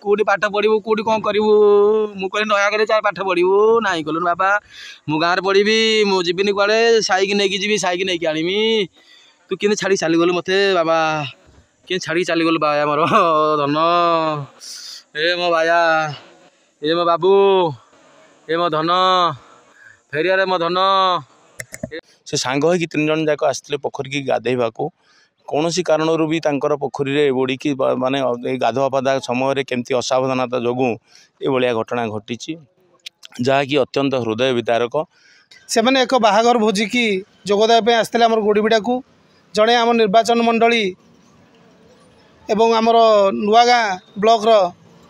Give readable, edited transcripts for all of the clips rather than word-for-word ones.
कौटी पाठ पढ़ू कौटी कौन करूँ मुझे नयागढ़ चाहे पाठ पढ़ू ना कहलु बाबा मु गाँव पढ़ी मुझे कड़े साइक नहीं जी साइक नहीं आनमी तू कि छाड़ी चलीगलु मत बाबा कि छाड़ी चलीगलु बाया मोर धन ए मो बाया ए मो बाबू ए मो धन फेरिया मो धन से सांग हो कि 3 जन जाक आसते पोखरी की गाधेवा कौन सी कारण भी पोखरी रे बुड़ी की माने गाधुआ पाधा समय केमती असावधानता जोगु ये घटना घटी जहाँकि अत्यंत हृदय विदारक से मैंने एक बाहागर भोजी की जोगदाय आसते आम गोड़ीबिड़ा को जड़े आम निर्वाचन मंडली एवं आमर नुआगाँ ब्लॉक रो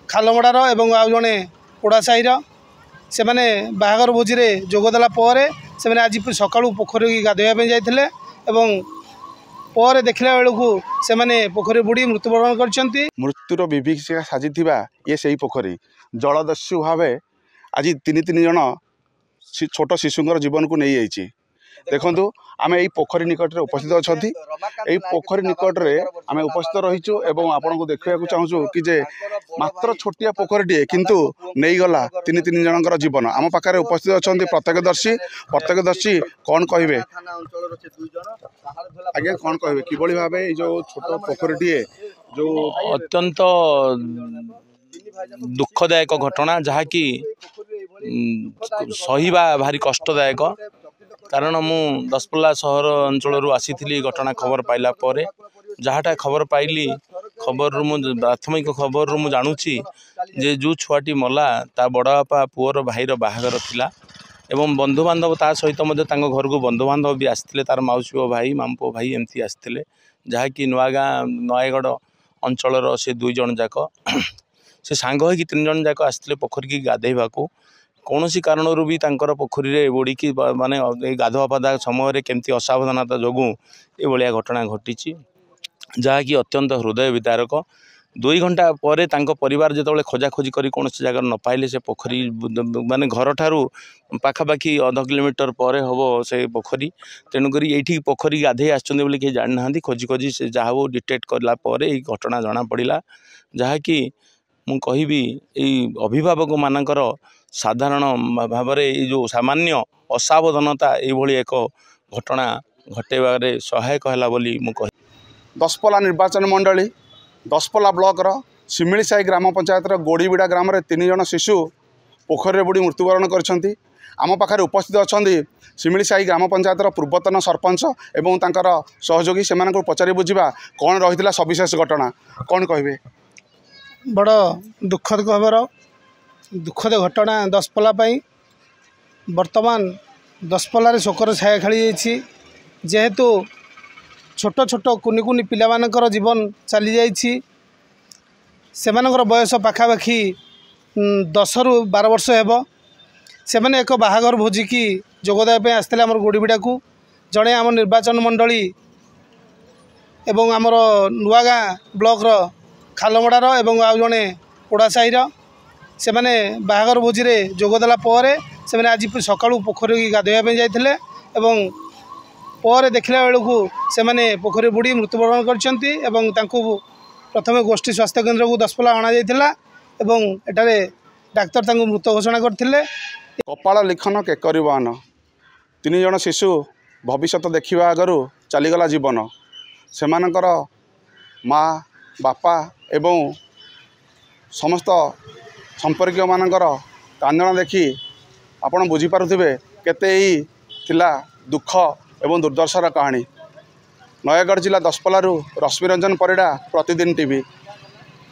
खालमड़ार एवं आउ जड़े पोड़ा साहीर से मैंने बाहागर भोजी रे जोगदेला से मैंने आज सकाळू पोखरी की गाधोया जाते पर देखला बेलू से मैंने पोखरी बुड़ी मृत्युवरण कर मृत्युर विभीषिका साजी ये सही पोखरी जलदस्यु भाव आज 3 जन छोट शिशुंर जीवन को नहीं जाइए देखु आम यही पोखरी निकट में उपस्थित अच्छा यही पोखरी निकट में आम उपस्थित रहीचु एवं आपन को देखा चाहूँ कि जे मात्र छोटिया पोखरीटे किंतु नहीं गला 3 जनकर जीवन आम पाखे उपस्थित अच्छा प्रत्यक्षदर्शी कौन कहे आज्ञा कौन कहे किभली भाव जो छोट पोखरीटे जो अत्यंत दुखदायक घटना जहाँकि सहीबा भारी कष्टदायक कारण मु दसपल्ला सहर अंचल आसी घटना खबर पाइला जहाँटा खबर पाइली खबर प्राथमिक खबर मु जानुची जे जो छुआटी मला ता बड़ बापा पुअर भाईर बाहागर थिला एवं बंधु बांधव ता सहित घर को बंधु बांधव भी आसते तार माउसी भाई मामपो भाई एमती आसते जहाँकि नुआगाँ नयागढ़ अंचल से 2 जन जाक से सांग हो कि 3 जन जाक आसते पोखरी की गाधेवा कौन सी कारण भी पोखरी रे बुड़ी की माने गाधुआ पाधा समय केमती असावधानता जोगु ये घटना घटी जहाँकि अत्यंत हृदय विदारक 2 घंटा पर परिवार जो खोजाखोजी कर कौन जगह न पाइले से पोखरी माने घर ठारू पाखापाखि 1/2 किलोमीटर पर हम से पोखरी तेणुक ये पोखरी गाधे आसमें कहीं जानी ना खोजी खोजी से जहाँ डिटेक्ट कलापर ये घटना जना पड़ा जहाँकि मु कहिबी अभिभावक मानकर साधारण भाव में जो सामान्य असावधानता ये एक घटना घटेबारे सहायक है बोली मु कहि दसपल्ला निर्वाचन मंडली दसपल्ला ब्लॉक सिमिली साही ग्राम पंचायत गोड़ीबिड़ा ग्राम 3 जन शिशु पोखरी बुड़ी मृत्युवरण कर आम पाखे उपस्थित अच्छा सिमिली साही ग्राम पंचायत पूर्वतन सरपंच एवं तांकर सहयोगी से पचारि बुझा कौन रही सविशेष घटना कौन कहे बड़ दुखद खबर दुखद घटना दसपल्ला वर्तमान दसपल्ला शोकर छाया खेली जेहेतु छोट छोट कुनि कुनि पिला मानकर जीवन चली जाइछि सेमानकर बयस पाखापाखि 10 ରୁ 12 वर्ष हेबो से मैंने एक बाहागर भोजी की जोगदाय आसते आम गोड़ीबिड़ा को जड़े आम निर्वाचन मंडली एवं आमर नुआगाँ ब्लॉक रो खालमड़ार एवं आउ जड़े पोड़ा साहीर से मैंने बाहागर भोजी रे जोगदेला से मैंने आज सकाळू पोखरी की गाधोया जाते पर देखला बेलू से मैंने पोखरी बुड़ी मृत्युवरण कर प्रथम गोष्ठी स्वास्थ्य केन्द्र को दसपल्ला अणा एठारे डाक्तर मृत घोषणा करते कपाल लिखन केकरीवान 3 जन शिशु भविष्य देखा आगु चलीगला जीवन से माँ बापा एवं समस्त संपर्क मानकर कांदना देखी आपण बुझीपारे केते थिला दुख एवं दुर्दशार कहानी। नयागढ़ जिला दसपल्ला रश्मिरंजन परिड़ा प्रतिदिन टीवी।